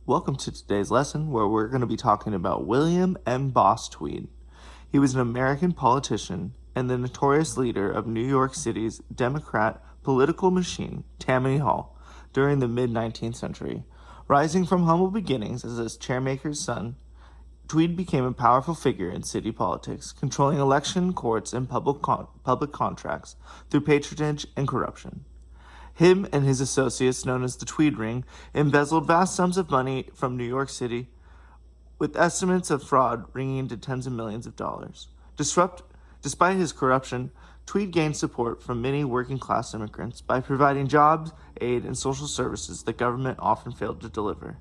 Welcome to today's lesson where we're going to be talking about William M. Boss Tweed. He was an American politician and the notorious leader of New York City's Democrat political machine, Tammany Hall, during the mid-19th century. Rising from humble beginnings as a chairmaker's son, Tweed became a powerful figure in city politics, controlling election courts and public contracts through patronage and corruption. Him and his associates, known as the Tweed Ring, embezzled vast sums of money from New York City, with estimates of fraud ringing into tens of millions of dollars. Despite his corruption, Tweed gained support from many working-class immigrants by providing jobs, aid, and social services that government often failed to deliver.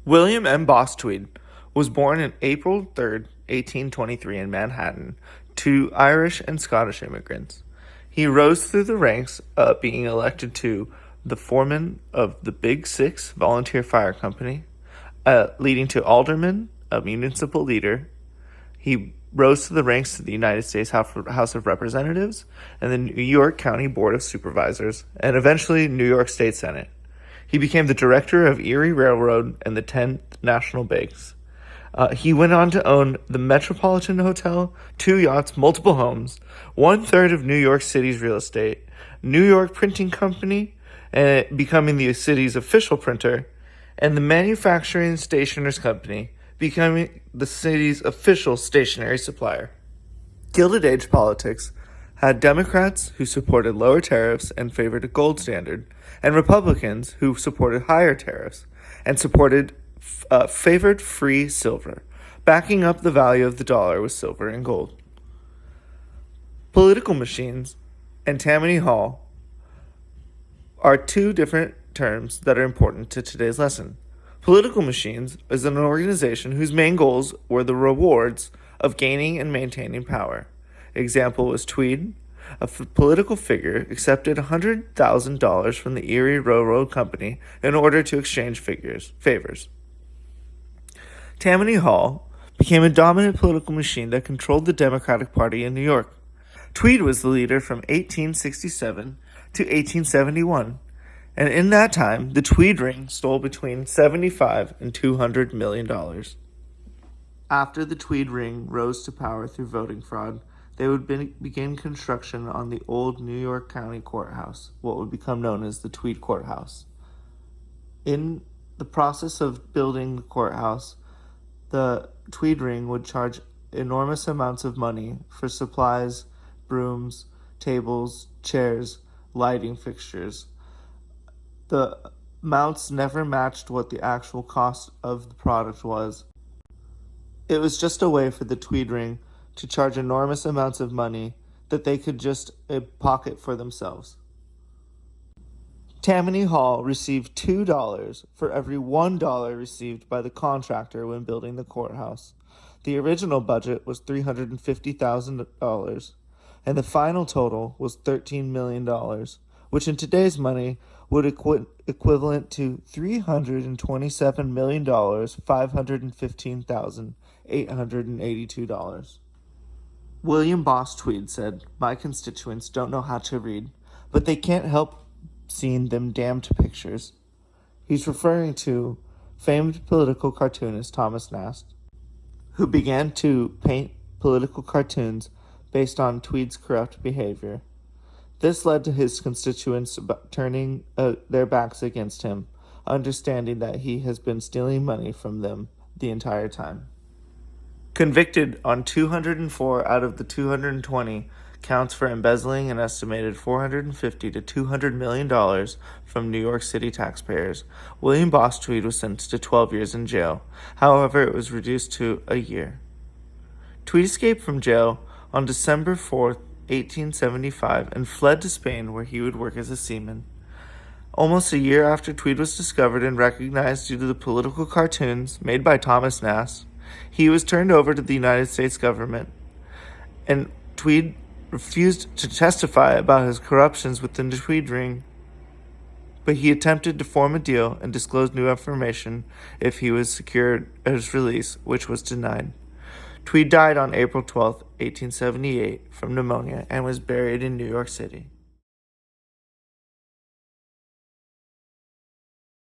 William M. Boss Tweed was born on April 3, 1823 in Manhattan to Irish and Scottish immigrants. He rose through the ranks, being elected to the foreman of the Big Six Volunteer Fire Company, leading to alderman, a municipal leader. He rose to the ranks of the United States House of Representatives and the New York County Board of Supervisors, and eventually New York State Senate. He became the director of Erie Railroad and the 10th National Banks. He went on to own the Metropolitan Hotel, 2 yachts, multiple homes, 1/3 of New York City's real estate, New York Printing Company, and becoming the city's official printer, and the Manufacturing Stationers Company, becoming the city's official stationery supplier. Gilded Age politics had Democrats who supported lower tariffs and favored a gold standard, and Republicans who supported higher tariffs and favored free silver. Backing up the value of the dollar was silver and gold. Political machines and Tammany Hall are two different terms that are important to today's lesson. Political machines is an organization whose main goals were the rewards of gaining and maintaining power. Example was Tweed, a political figure, accepted $100,000 from the Erie Railroad Company in order to exchange favors. Tammany Hall became a dominant political machine that controlled the Democratic Party in New York. Tweed was the leader from 1867 to 1871, and in that time, the Tweed Ring stole between $75 and $200 million. After the Tweed Ring rose to power through voting fraud, they would begin construction on the old New York County Courthouse, what would become known as the Tweed Courthouse. In the process of building the courthouse, the Tweed Ring would charge enormous amounts of money for supplies, brooms, tables, chairs, lighting fixtures. The amounts never matched what the actual cost of the product was. It was just a way for the Tweed Ring to charge enormous amounts of money that they could just pocket for themselves. Tammany Hall received $2 for every $1 received by the contractor when building the courthouse. The original budget was $350,000, and the final total was $13 million, which in today's money would equivalent to $320,515,882. William Boss Tweed said, "My constituents don't know how to read, but they can't help seeing them damned pictures." He's referring to famed political cartoonist Thomas Nast, who began to paint political cartoons based on Tweed's corrupt behavior. This led to his constituents turning their backs against him, understanding that he has been stealing money from them the entire time. Convicted on 204 out of the 220 counts for embezzling an estimated $450 to $200 million from New York City taxpayers, William Boss Tweed was sentenced to 12 years in jail. However, it was reduced to a year. Tweed escaped from jail on December 4, 1875, and fled to Spain, where he would work as a seaman. Almost a year after Tweed was discovered and recognized due to the political cartoons made by Thomas Nast, he was turned over to the United States government, and Tweed refused to testify about his corruptions within the Tweed Ring, but he attempted to form a deal and disclose new information if he was secured his release, which was denied. Tweed died on April 12, 1878, from pneumonia and was buried in New York City.